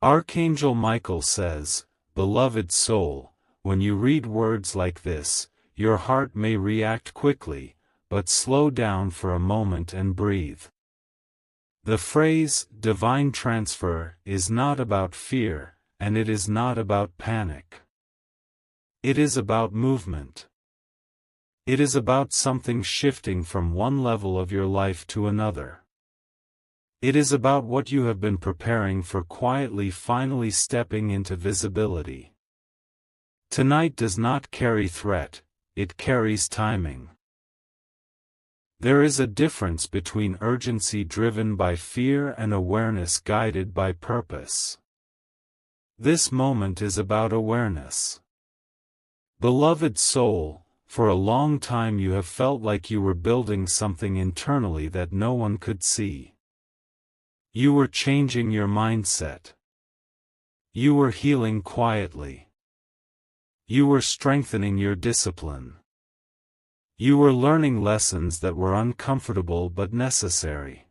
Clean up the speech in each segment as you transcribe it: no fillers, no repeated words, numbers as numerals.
Archangel Michael says, "Beloved soul, when you read words like this, your heart may react quickly, but slow down for a moment and breathe." The phrase, divine transfer, is not about fear, and it is not about panic. It is about movement. It is about something shifting from one level of your life to another. It is about what you have been preparing for, quietly finally stepping into visibility. Tonight does not carry threat, it carries timing. There is a difference between urgency driven by fear and awareness guided by purpose. This moment is about awareness. Beloved soul, for a long time you have felt like you were building something internally that no one could see. You were changing your mindset. You were healing quietly. You were strengthening your discipline. You were learning lessons that were uncomfortable but necessary.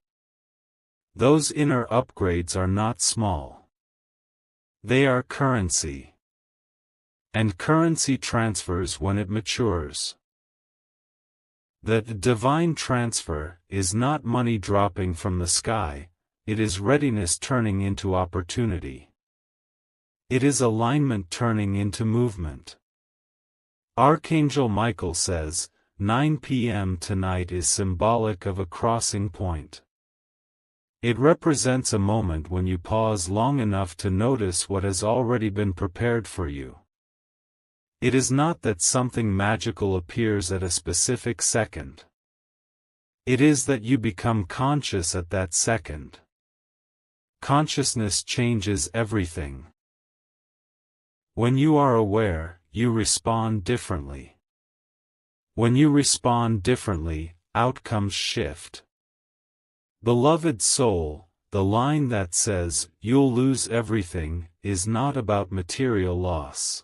Those inner upgrades are not small. They are currency. And currency transfers when it matures. The divine transfer is not money dropping from the sky, it is readiness turning into opportunity. It is alignment turning into movement. Archangel Michael says, 9 p.m. tonight is symbolic of a crossing point. It represents a moment when you pause long enough to notice what has already been prepared for you. It is not that something magical appears at a specific second. It is that you become conscious at that second. Consciousness changes everything. When you are aware, you respond differently. When you respond differently, outcomes shift. Beloved soul, the line that says, "You'll lose everything," is not about material loss.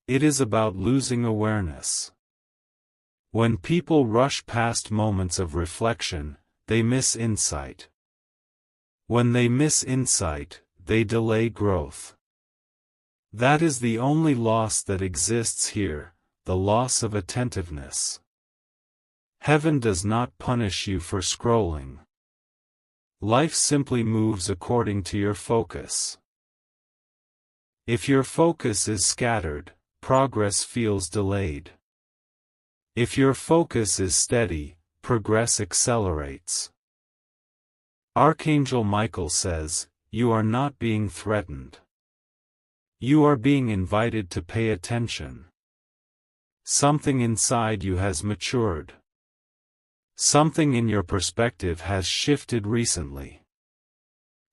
It is about losing awareness. When people rush past moments of reflection, they miss insight. When they miss insight, they delay growth. That is the only loss that exists here, the loss of attentiveness. Heaven does not punish you for scrolling. Life simply moves according to your focus. If your focus is scattered, progress feels delayed. If your focus is steady, progress accelerates. Archangel Michael says, "You are not being threatened. You are being invited to pay attention. Something inside you has matured. Something in your perspective has shifted recently.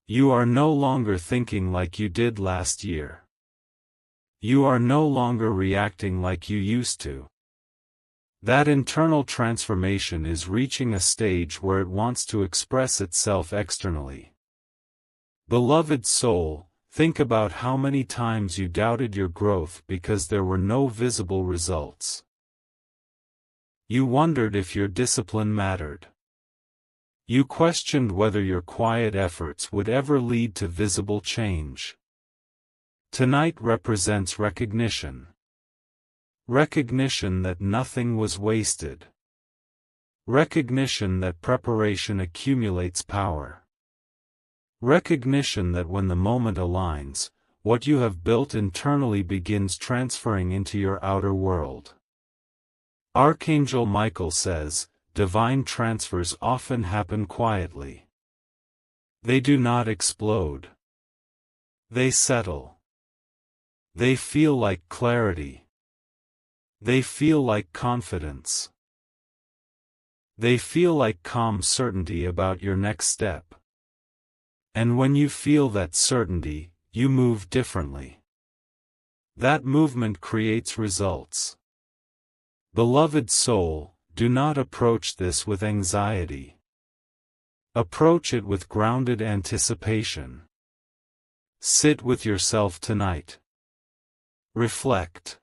You are no longer thinking like you did last year. You are no longer reacting like you used to." That internal transformation is reaching a stage where it wants to express itself externally. Beloved soul, think about how many times you doubted your growth because there were no visible results. You wondered if your discipline mattered. You questioned whether your quiet efforts would ever lead to visible change. Tonight represents recognition. Recognition that nothing was wasted. Recognition that preparation accumulates power. Recognition that when the moment aligns, what you have built internally begins transferring into your outer world. Archangel Michael says, divine transfers often happen quietly. They do not explode. They settle. They feel like clarity. They feel like confidence. They feel like calm certainty about your next step. And when you feel that certainty, you move differently. That movement creates results. Beloved soul, do not approach this with anxiety. Approach it with grounded anticipation. Sit with yourself tonight. Reflect.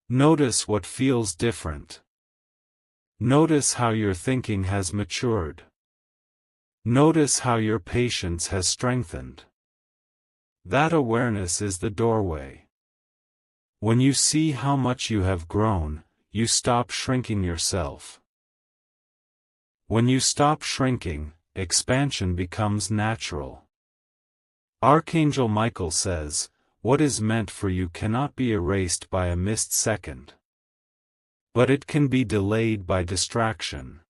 Notice what feels different. Notice how your thinking has matured. Notice how your patience has strengthened. That awareness is the doorway. When you see how much you have grown, you stop shrinking yourself. When you stop shrinking, expansion becomes natural. Archangel Michael says, "What is meant for you cannot be erased by a missed second. But it can be delayed by distraction."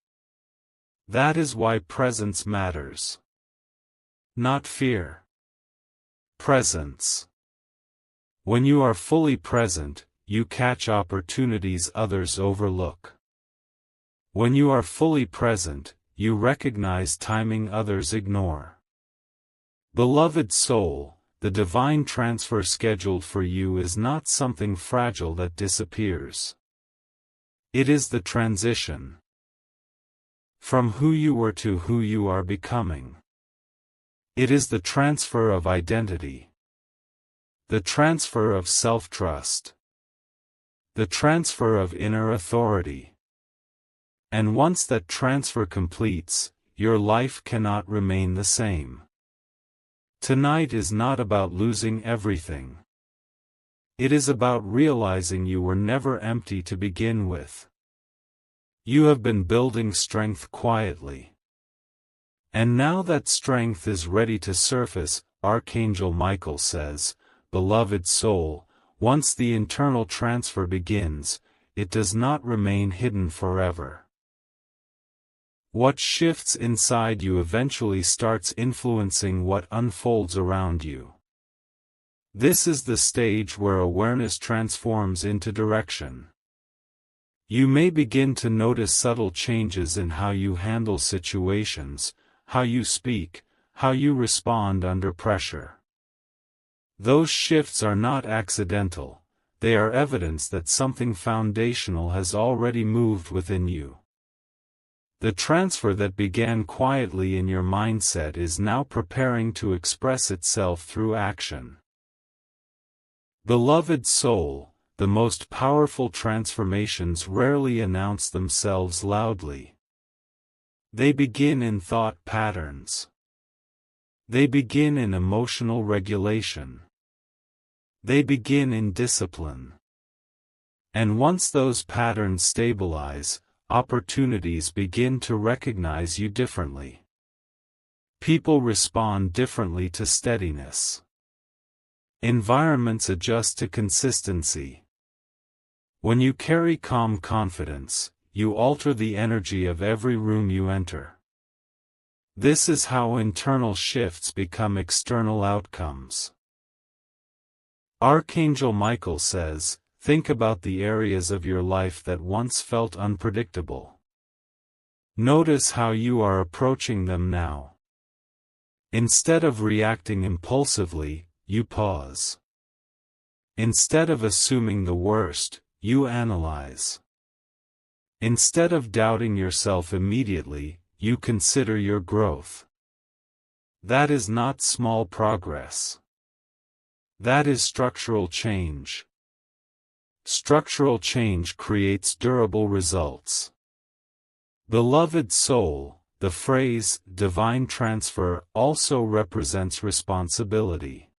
That is why presence matters. Not fear. Presence. When you are fully present, you catch opportunities others overlook. When you are fully present, you recognize timing others ignore. Beloved soul, the divine transfer scheduled for you is not something fragile that disappears. It is the transition from who you were to who you are becoming. It is the transfer of identity, the transfer of self-trust, the transfer of inner authority. And once that transfer completes, your life cannot remain the same. Tonight is not about losing everything. It is about realizing you were never empty to begin with. You have been building strength quietly. And now that strength is ready to surface, Archangel Michael says, "Beloved soul, once the internal transfer begins, it does not remain hidden forever. What shifts inside you eventually starts influencing what unfolds around you. This is the stage where awareness transforms into direction. You may begin to notice subtle changes in how you handle situations, how you speak, how you respond under pressure. Those shifts are not accidental, they are evidence that something foundational has already moved within you. The transfer that began quietly in your mindset is now preparing to express itself through action. Beloved soul, the most powerful transformations rarely announce themselves loudly. They begin in thought patterns. They begin in emotional regulation. They begin in discipline. And once those patterns stabilize, opportunities begin to recognize you differently. People respond differently to steadiness. Environments adjust to consistency. When you carry calm confidence, you alter the energy of every room you enter. This is how internal shifts become external outcomes. Archangel Michael says, think about the areas of your life that once felt unpredictable. Notice how you are approaching them now. Instead of reacting impulsively, you pause. Instead of assuming the worst, you analyze. Instead of doubting yourself immediately, you consider your growth. That is not small progress. That is structural change. Structural change creates durable results. Beloved soul, the phrase, divine transfer, also represents responsibility.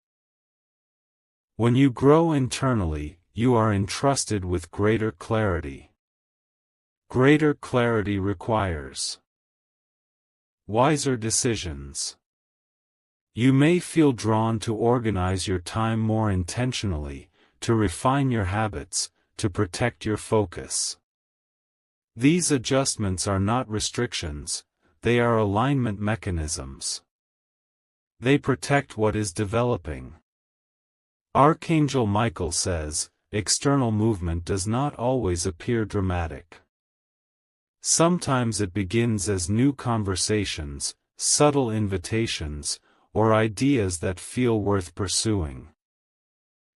When you grow internally, you are entrusted with greater clarity. Greater clarity requires wiser decisions. You may feel drawn to organize your time more intentionally, to refine your habits, to protect your focus. These adjustments are not restrictions, they are alignment mechanisms. They protect what is developing. Archangel Michael says, external movement does not always appear dramatic. Sometimes it begins as new conversations, subtle invitations, or ideas that feel worth pursuing.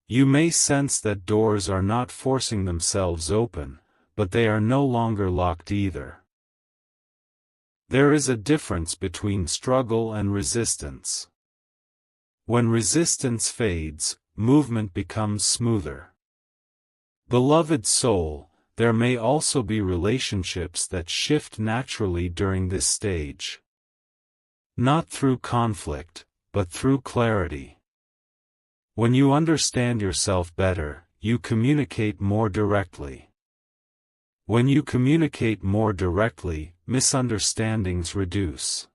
You may sense that doors are not forcing themselves open, but they are no longer locked either. There is a difference between struggle and resistance. When resistance fades, movement becomes smoother. Beloved soul, there may also be relationships that shift naturally during this stage. Not through conflict, but through clarity. When you understand yourself better, you communicate more directly. When you communicate more directly, misunderstandings reduce.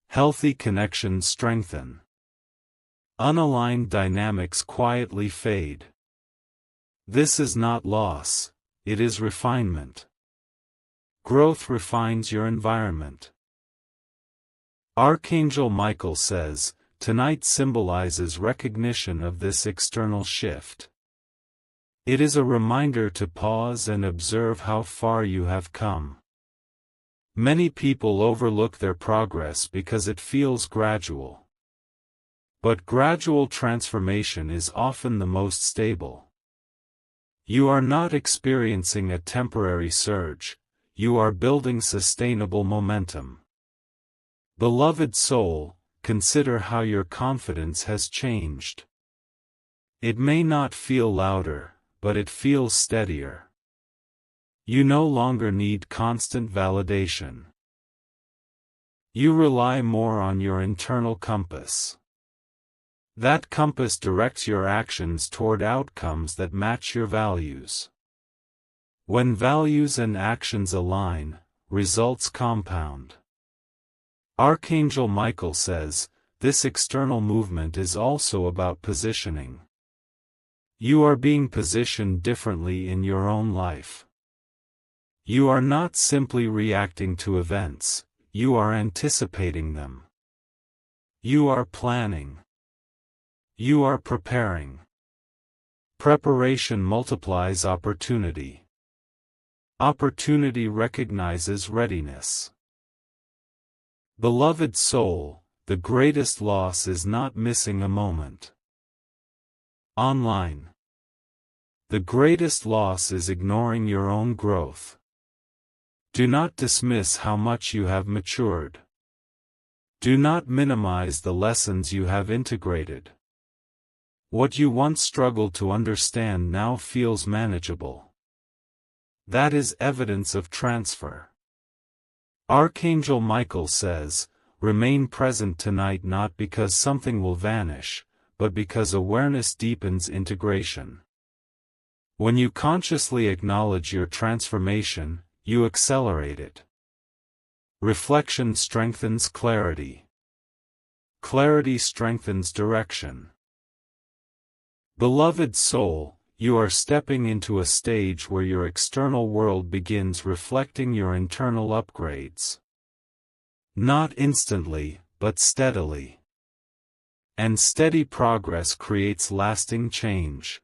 Healthy connections strengthen. Unaligned dynamics quietly fade. This is not loss, it is refinement. Growth refines your environment. Archangel Michael says, tonight symbolizes recognition of this external shift. It is a reminder to pause and observe how far you have come. Many people overlook their progress because it feels gradual. But gradual transformation is often the most stable. You are not experiencing a temporary surge, you are building sustainable momentum. Beloved soul, consider how your confidence has changed. It may not feel louder, but it feels steadier. You no longer need constant validation. You rely more on your internal compass. That compass directs your actions toward outcomes that match your values. When values and actions align, results compound. Archangel Michael says, this external movement is also about positioning. You are being positioned differently in your own life. You are not simply reacting to events, you are anticipating them. You are planning. You are preparing. Preparation multiplies opportunity. Opportunity recognizes readiness. Beloved soul, the greatest loss is not missing a moment. Online. The greatest loss is ignoring your own growth. Do not dismiss how much you have matured. Do not minimize the lessons you have integrated. What you once struggled to understand now feels manageable. That is evidence of transfer. Archangel Michael says, remain present tonight not because something will vanish, but because awareness deepens integration. When you consciously acknowledge your transformation, you accelerate it. Reflection strengthens clarity. Clarity strengthens direction. Beloved soul, you are stepping into a stage where your external world begins reflecting your internal upgrades. Not instantly, but steadily. And steady progress creates lasting change.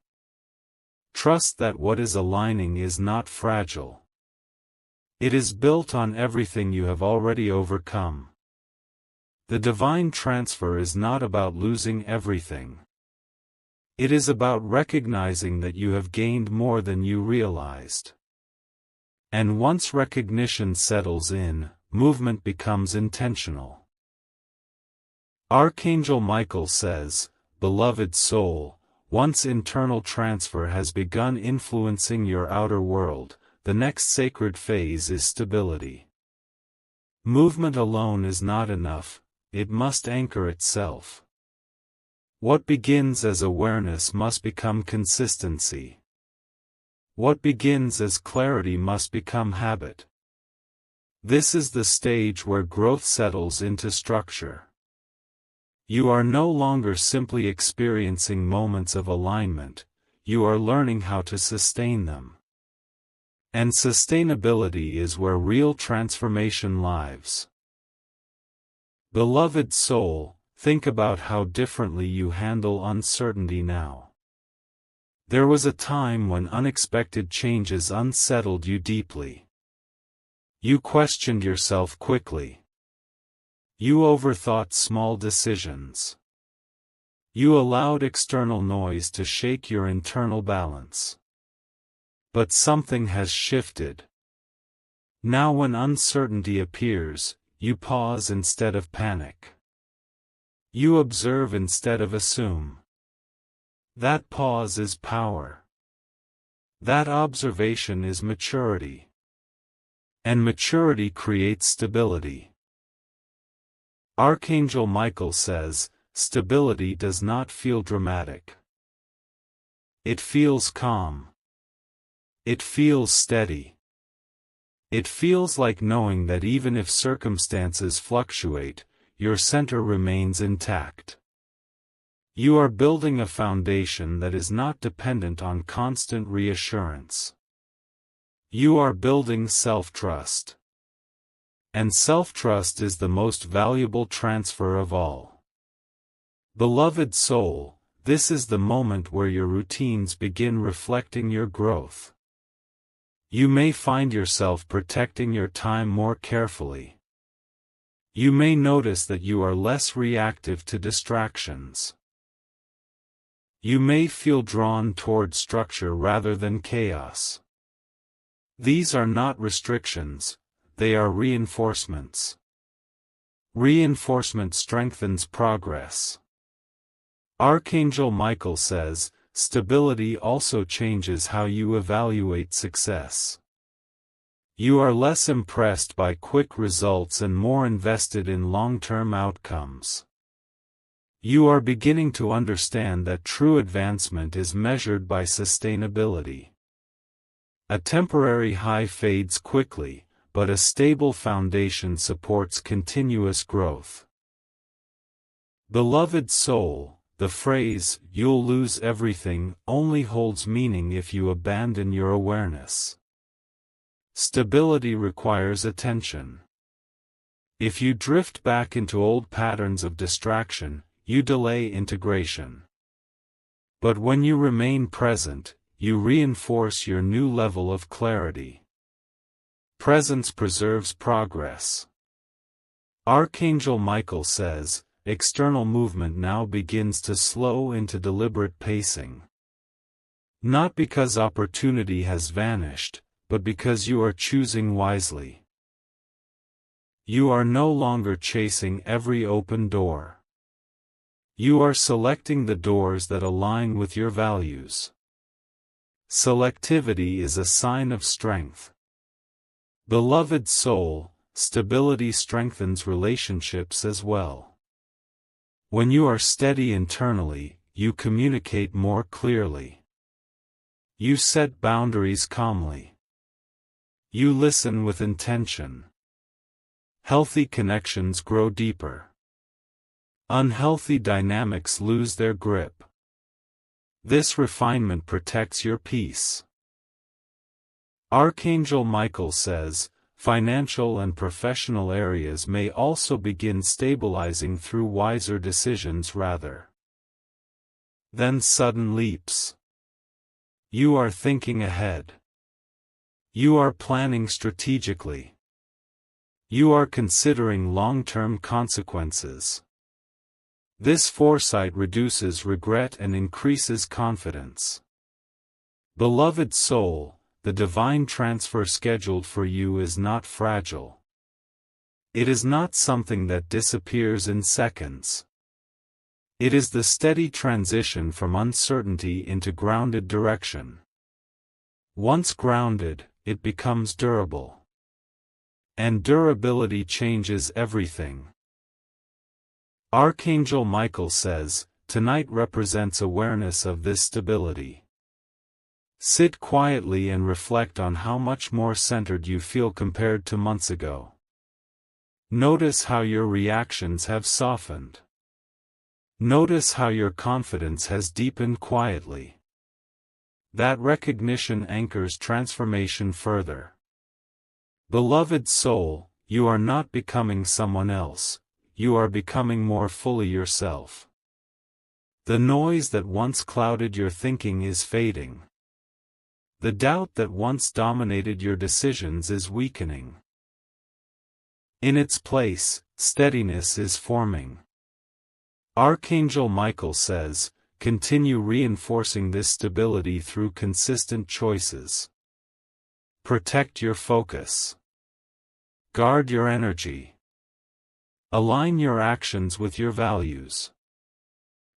Trust that what is aligning is not fragile. It is built on everything you have already overcome. The divine transfer is not about losing everything. It is about recognizing that you have gained more than you realized. And once recognition settles in, movement becomes intentional. Archangel Michael says, beloved soul, once internal transfer has begun influencing your outer world, the next sacred phase is stability. Movement alone is not enough, it must anchor itself. What begins as awareness must become consistency. What begins as clarity must become habit. This is the stage where growth settles into structure. You are no longer simply experiencing moments of alignment, you are learning how to sustain them. And sustainability is where real transformation lives. Beloved soul, think about how differently you handle uncertainty now. There was a time when unexpected changes unsettled you deeply. You questioned yourself quickly. You overthought small decisions. You allowed external noise to shake your internal balance. But something has shifted. Now when uncertainty appears, you pause instead of panic. You observe instead of assume. That pause is power. That observation is maturity. And maturity creates stability. Archangel Michael says, stability does not feel dramatic. It feels calm. It feels steady. It feels like knowing that even if circumstances fluctuate, your center remains intact. You are building a foundation that is not dependent on constant reassurance. You are building self-trust. And self-trust is the most valuable transfer of all. Beloved soul, this is the moment where your routines begin reflecting your growth. You may find yourself protecting your time more carefully. You may notice that you are less reactive to distractions. You may feel drawn toward structure rather than chaos. These are not restrictions, they are reinforcements. Reinforcement strengthens progress. Archangel Michael says, stability also changes how you evaluate success. You are less impressed by quick results and more invested in long-term outcomes. You are beginning to understand that true advancement is measured by sustainability. A temporary high fades quickly, but a stable foundation supports continuous growth. Beloved soul, the phrase, "you'll lose everything," only holds meaning if you abandon your awareness. Stability requires attention. If you drift back into old patterns of distraction, you delay integration. But when you remain present, you reinforce your new level of clarity. Presence preserves progress. Archangel Michael says, external movement now begins to slow into deliberate pacing. Not because opportunity has vanished, but because you are choosing wisely. You are no longer chasing every open door. You are selecting the doors that align with your values. Selectivity is a sign of strength. Beloved soul, stability strengthens relationships as well. When you are steady internally, you communicate more clearly. You set boundaries calmly. You listen with intention. Healthy connections grow deeper. Unhealthy dynamics lose their grip. This refinement protects your peace. Archangel Michael says, financial and professional areas may also begin stabilizing through wiser decisions rather than sudden leaps. You are thinking ahead. You are planning strategically. You are considering long-term consequences. This foresight reduces regret and increases confidence. Beloved soul, the divine transfer scheduled for you is not fragile. It is not something that disappears in seconds. It is the steady transition from uncertainty into grounded direction. Once grounded, it becomes durable. And durability changes everything. Archangel Michael says, tonight represents awareness of this stability. Sit quietly and reflect on how much more centered you feel compared to months ago. Notice how your reactions have softened. Notice how your confidence has deepened quietly. That recognition anchors transformation further. Beloved soul, you are not becoming someone else, you are becoming more fully yourself. The noise that once clouded your thinking is fading. The doubt that once dominated your decisions is weakening. In its place, steadiness is forming. Archangel Michael says, continue reinforcing this stability through consistent choices. Protect your focus. Guard your energy. Align your actions with your values.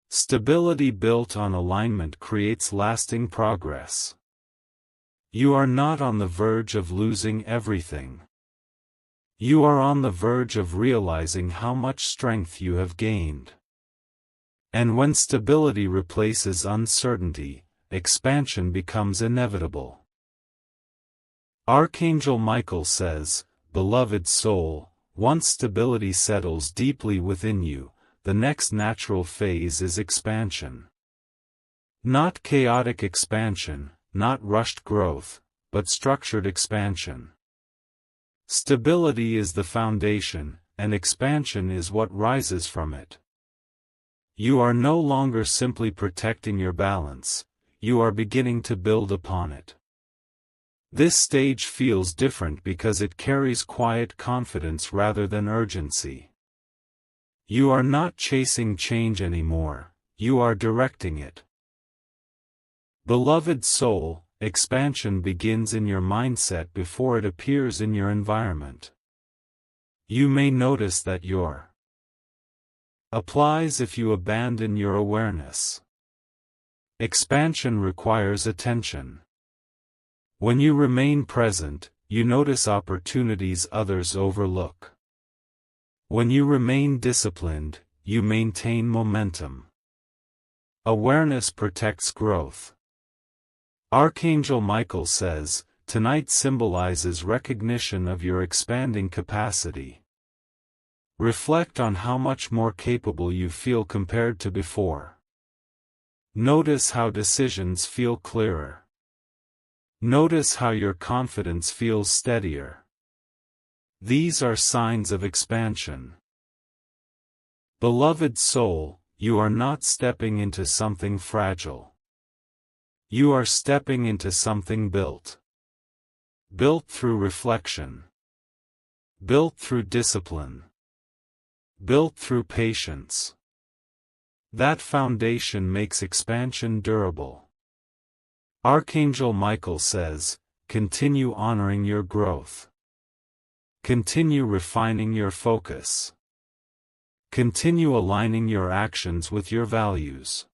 Stability built on alignment creates lasting progress. You are not on the verge of losing everything. You are on the verge of realizing how much strength you have gained. And when stability replaces uncertainty, expansion becomes inevitable. Archangel Michael says, "Beloved soul, once stability settles deeply within you, the next natural phase is expansion. Not chaotic expansion, not rushed growth, but structured expansion. Stability is the foundation, and expansion is what rises from it. You are no longer simply protecting your balance, you are beginning to build upon it. This stage feels different because it carries quiet confidence rather than urgency. You are not chasing change anymore, you are directing it. Beloved soul, expansion begins in your mindset before it appears in your environment. You may notice that your applies if you abandon your awareness. Expansion requires attention. When you remain present, you notice opportunities others overlook. When you remain disciplined, you maintain momentum. Awareness protects growth. Archangel Michael says, tonight symbolizes recognition of your expanding capacity. Reflect on how much more capable you feel compared to before. Notice how decisions feel clearer. Notice how your confidence feels steadier. These are signs of expansion. Beloved soul, you are not stepping into something fragile. You are stepping into something built. Built through reflection. Built through discipline. Built through patience. That foundation makes expansion durable. Archangel Michael says, continue honoring your growth. Continue refining your focus. Continue aligning your actions with your values.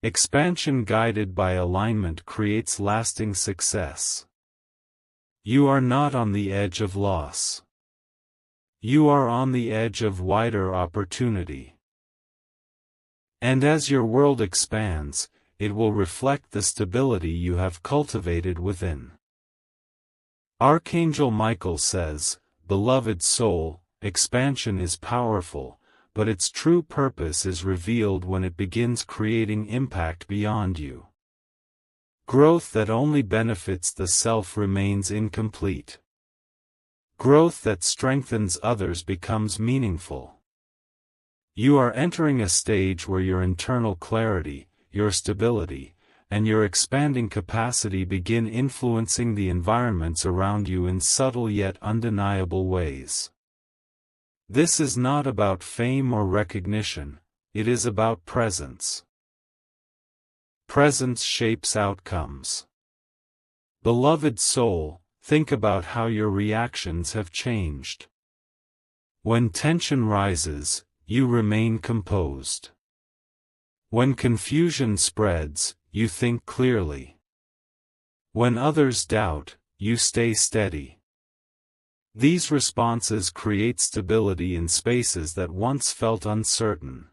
Expansion guided by alignment creates lasting success. You are not on the edge of loss. You are on the edge of wider opportunity. And as your world expands, it will reflect the stability you have cultivated within. Archangel Michael says, beloved soul, expansion is powerful, but its true purpose is revealed when it begins creating impact beyond you. Growth that only benefits the self remains incomplete. Growth that strengthens others becomes meaningful. You are entering a stage where your internal clarity, your stability, and your expanding capacity begin influencing the environments around you in subtle yet undeniable ways. This is not about fame or recognition, it is about presence. Presence shapes outcomes. Beloved soul, think about how your reactions have changed. When tension rises, you remain composed. When confusion spreads, you think clearly. When others doubt, you stay steady. These responses create stability in spaces that once felt uncertain.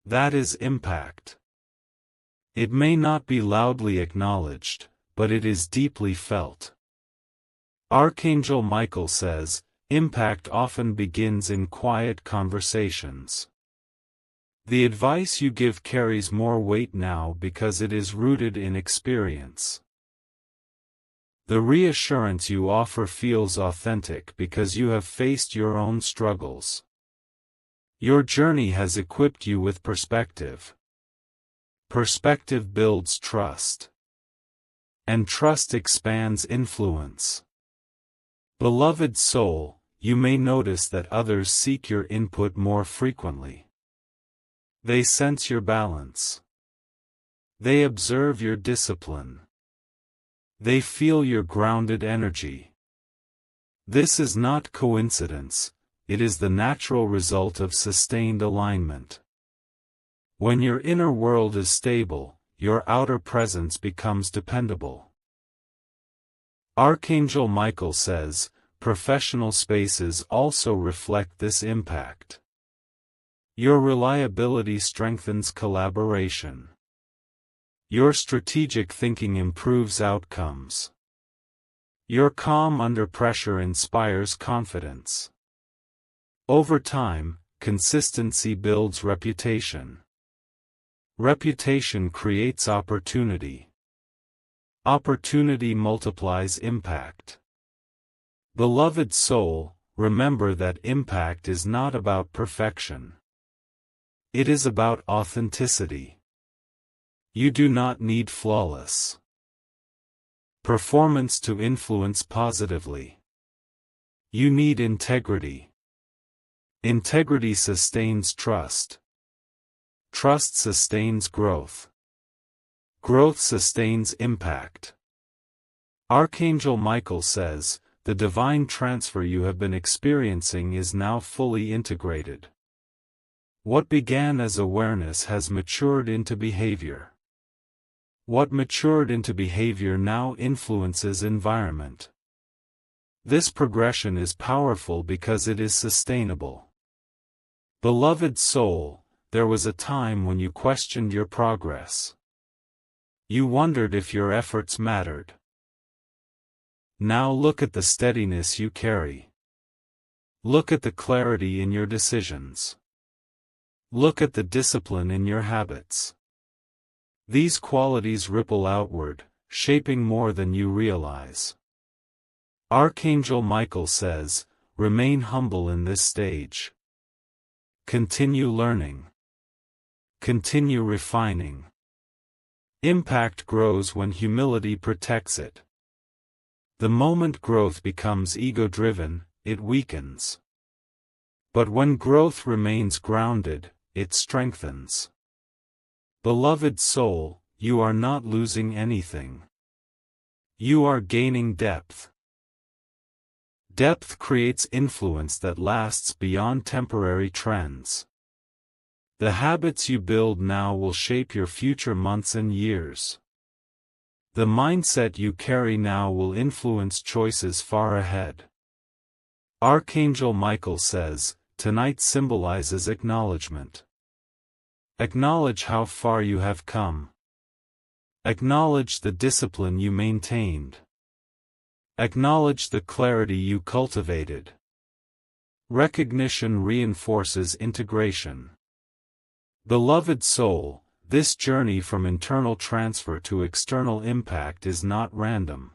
That is impact. It may not be loudly acknowledged, but it is deeply felt. Archangel Michael says, impact often begins in quiet conversations. The advice you give carries more weight now because it is rooted in experience. The reassurance you offer feels authentic because you have faced your own struggles. Your journey has equipped you with perspective. Perspective builds trust. And trust expands influence. Beloved soul, you may notice that others seek your input more frequently. They sense your balance. They observe your discipline. They feel your grounded energy. This is not coincidence, it is the natural result of sustained alignment. When your inner world is stable, your outer presence becomes dependable. Archangel Michael says, professional spaces also reflect this impact. Your reliability strengthens collaboration. Your strategic thinking improves outcomes. Your calm under pressure inspires confidence. Over time, consistency builds reputation. Reputation creates opportunity. Opportunity multiplies impact. Beloved soul, remember that impact is not about perfection. It is about authenticity. You do not need flawless performance to influence positively. You need integrity. Integrity sustains trust. Trust sustains growth. Growth sustains impact. Archangel Michael says, the divine transfer you have been experiencing is now fully integrated. What began as awareness has matured into behavior. What matured into behavior now influences environment. This progression is powerful because it is sustainable. Beloved soul, there was a time when you questioned your progress. You wondered if your efforts mattered. Now look at the steadiness you carry. Look at the clarity in your decisions. Look at the discipline in your habits. These qualities ripple outward, shaping more than you realize. Archangel Michael says, remain humble in this stage. Continue learning. Continue refining. Impact grows when humility protects it. The moment growth becomes ego-driven, it weakens. But when growth remains grounded, it strengthens. Beloved soul, you are not losing anything. You are gaining depth. Depth creates influence that lasts beyond temporary trends. The habits you build now will shape your future months and years. The mindset you carry now will influence choices far ahead. Archangel Michael says, tonight symbolizes acknowledgement. Acknowledge how far you have come. Acknowledge the discipline you maintained. Acknowledge the clarity you cultivated. Recognition reinforces integration. Beloved soul, this journey from internal transfer to external impact is not random.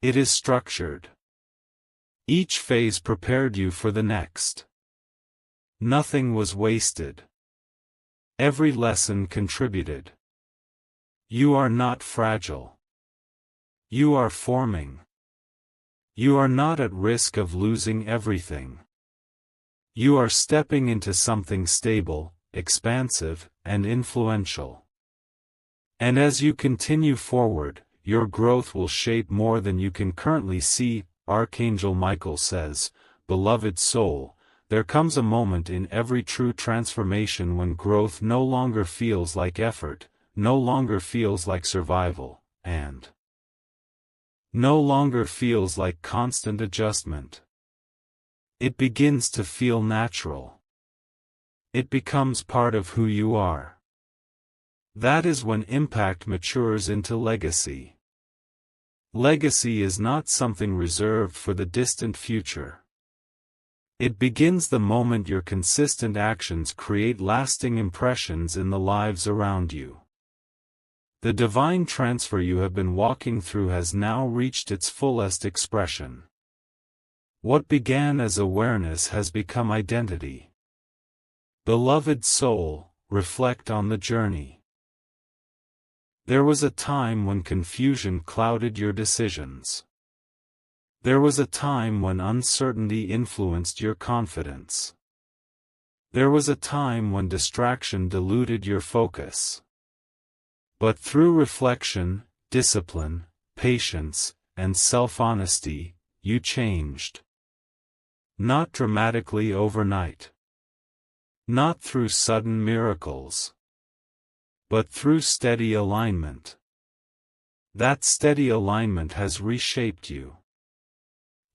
It is structured. Each phase prepared you for the next. Nothing was wasted. Every lesson contributed. You are not fragile. You are forming. You are not at risk of losing everything. You are stepping into something stable, expansive, and influential. And as you continue forward, your growth will shape more than you can currently see. Archangel Michael says, beloved soul, there comes a moment in every true transformation when growth no longer feels like effort, no longer feels like survival, and no longer feels like constant adjustment. It begins to feel natural. It becomes part of who you are. That is when impact matures into legacy. Legacy is not something reserved for the distant future. It begins the moment your consistent actions create lasting impressions in the lives around you. The divine transfer you have been walking through has now reached its fullest expression. What began as awareness has become identity. Beloved soul, reflect on the journey. There was a time when confusion clouded your decisions. There was a time when uncertainty influenced your confidence. There was a time when distraction diluted your focus. But through reflection, discipline, patience, and self-honesty, you changed. Not dramatically overnight. Not through sudden miracles. But through steady alignment. That steady alignment has reshaped you.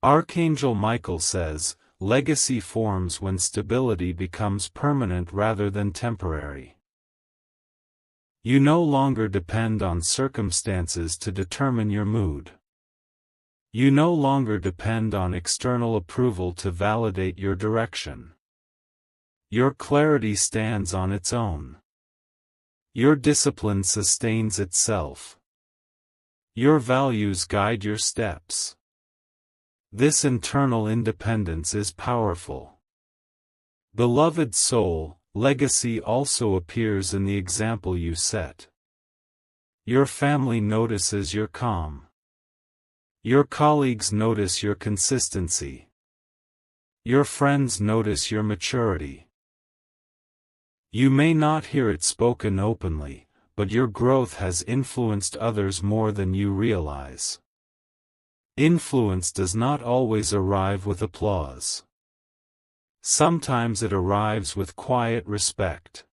Archangel Michael says, legacy forms when stability becomes permanent rather than temporary. You no longer depend on circumstances to determine your mood. You no longer depend on external approval to validate your direction. Your clarity stands on its own. Your discipline sustains itself. Your values guide your steps. This internal independence is powerful. Beloved soul, legacy also appears in the example you set. Your family notices your calm. Your colleagues notice your consistency. Your friends notice your maturity. You may not hear it spoken openly, but your growth has influenced others more than you realize. Influence does not always arrive with applause. Sometimes it arrives with quiet respect.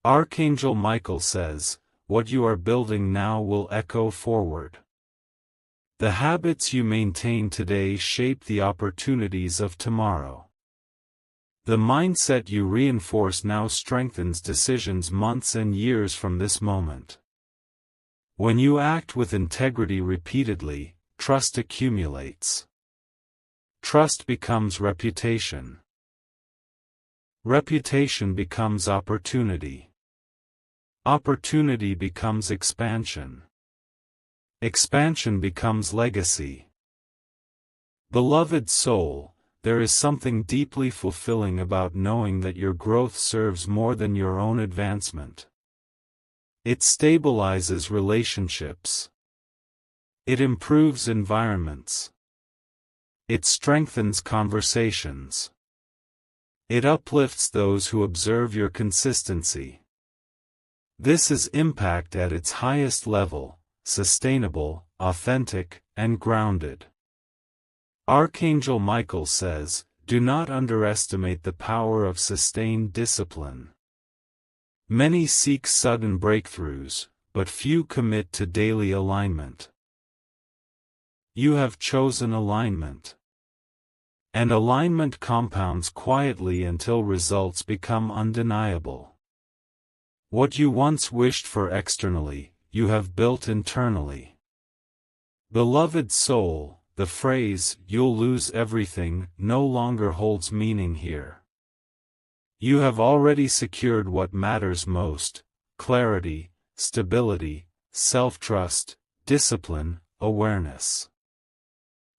Archangel Michael says, "What you are building now will echo forward." The habits you maintain today shape the opportunities of tomorrow. The mindset you reinforce now strengthens decisions months and years from this moment. When you act with integrity repeatedly, trust accumulates. Trust becomes reputation. Reputation becomes opportunity. Opportunity becomes expansion. Expansion becomes legacy. Beloved soul, there is something deeply fulfilling about knowing that your growth serves more than your own advancement. It stabilizes relationships. It improves environments. It strengthens conversations. It uplifts those who observe your consistency. This is impact at its highest level, sustainable, authentic, and grounded. Archangel Michael says, "Do not underestimate the power of sustained discipline." Many seek sudden breakthroughs, but few commit to daily alignment. You have chosen alignment. And alignment compounds quietly until results become undeniable. What you once wished for externally, you have built internally. Beloved soul, the phrase, "you'll lose everything," no longer holds meaning here. You have already secured what matters most: clarity, stability, self-trust, discipline, awareness.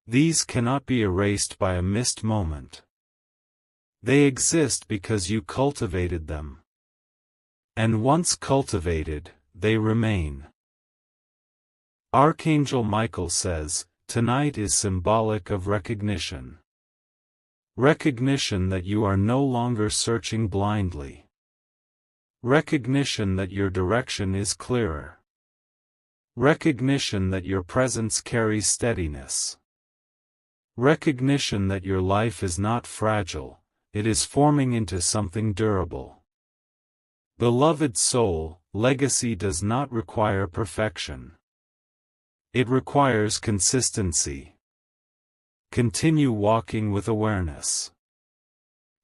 These cannot be erased by a missed moment. They exist because you cultivated them. And once cultivated, they remain. Archangel Michael says, tonight is symbolic of recognition. Recognition that you are no longer searching blindly. Recognition that your direction is clearer. Recognition that your presence carries steadiness. Recognition that your life is not fragile, it is forming into something durable. Beloved soul, legacy does not require perfection. It requires consistency. Continue walking with awareness.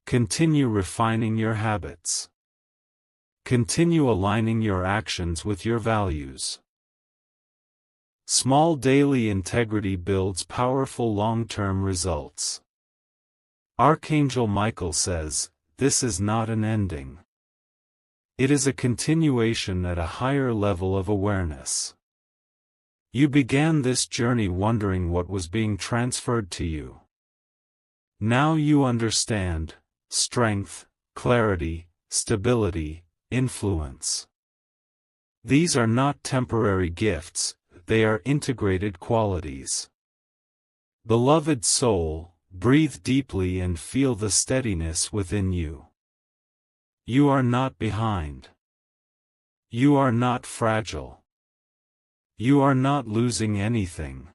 Continue refining your habits. Continue aligning your actions with your values. Small daily integrity builds powerful long-term results. Archangel Michael says, this is not an ending. It is a continuation at a higher level of awareness. You began this journey wondering what was being transferred to you. Now you understand: strength, clarity, stability, influence. These are not temporary gifts, they are integrated qualities. Beloved soul, breathe deeply and feel the steadiness within you. You are not behind. You are not fragile. You are not losing anything.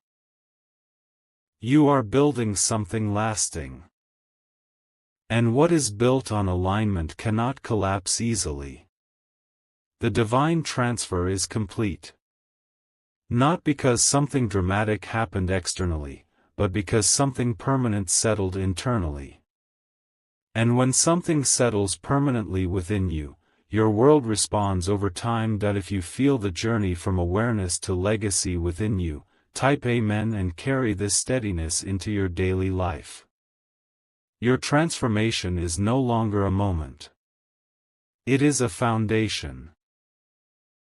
You are building something lasting. And what is built on alignment cannot collapse easily. The divine transfer is complete. Not because something dramatic happened externally, but because something permanent settled internally. And when something settles permanently within you, your world responds over time. If you feel the journey from awareness to legacy within you, type Amen and carry this steadiness into your daily life. Your transformation is no longer a moment. It is a foundation.